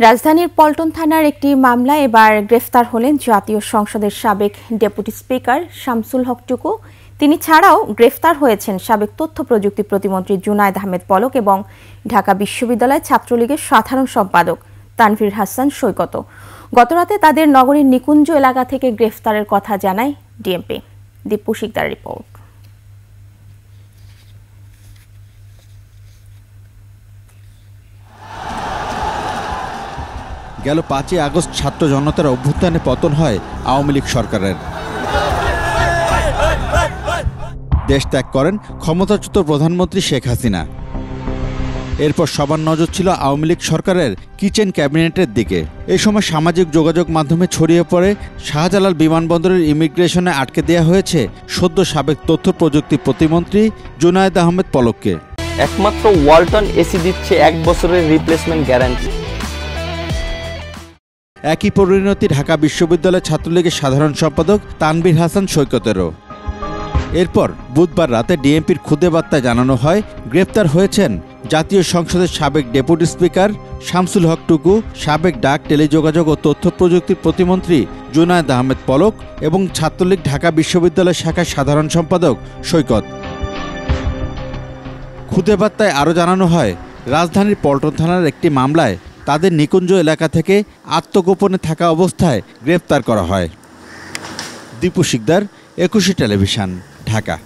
রাজধানীর পল্টন থানার একটি মামলায় এবার গ্রেফতার হলেন জাতীয় সংসদের সাবেক ডেপুটি স্পিকার শামসুল হক টুকু। তিনি ছাড়াও গ্রেফতার হয়েছেন সাবেক তথ্য প্রযুক্তি প্রতিমন্ত্রী জুনায়েদ আহমেদ পলক এবং ঢাকা বিশ্ববিদ্যালয় ছাত্রলীগের সাধারণ সম্পাদক তানভীর হাসান সৈকত। গতরাতে তাদের নগরীর নিকুঞ্জ এলাকা থেকে গ্রেফতারের কথা জানায় ডিএমপি। দীপু শিকদার রিপোর্ট। গেল 5 আগস্ট ছাত্র জনতার অভ্যুত্থানে পতন হয় আওয়ামী লীগ সরকারের। দেশ ত্যাগ করেন ক্ষমতাচ্যুত প্রধানমন্ত্রী শেখ হাসিনা। এরপর সবার নজর ছিল আওয়ামী লীগ সরকারের কিচেন ক্যাবিনেটের দিকে। এই সময় সামাজিক যোগাযোগ মাধ্যমে ছড়িয়ে পড়ে শাহজালাল বিমানবন্দরের ইমিগ্রেশনে আটকে দেওয়া হয়েছে সদ্য সাবেক তথ্য প্রযুক্তি প্রতিমন্ত্রী জুনায়েদ আহমেদ পলককে। একমাত্র ওয়ালটন এসি দিচ্ছে 1 বছরের রিপ্লেসমেন্ট গ্যারান্টি। একই পরিণতি ঢাকা বিশ্ববিদ্যালয় ছাত্রলীগের সাধারণ সম্পাদক তানভীর হাসান সৈকতেরও। এরপর বুধবার রাতে ডিএমপির খুদে বার্তায় জানানো হয় গ্রেপ্তার হয়েছেন জাতীয় সংসদের সাবেক ডেপুটি স্পিকার শামসুল হক টুকু, সাবেক ডাক, টেলিযোগাযোগ ও তথ্য প্রযুক্তির প্রতিমন্ত্রী জুনায়েদ আহমেদ পলক এবং ছাত্রলীগ ঢাকা বিশ্ববিদ্যালয় শাখার সাধারণ সম্পাদক সৈকত। খুদে বার্তায় আরও জানানো হয় রাজধানীর পল্টন থানার একটি মামলায় তাদের নিকুঞ্জ এলাকা থেকে আত্মগোপনে থাকা অবস্থায় গ্রেপ্তার করা হয়। দীপু শিকদার, 21 টেলিভিশন, ঢাকা।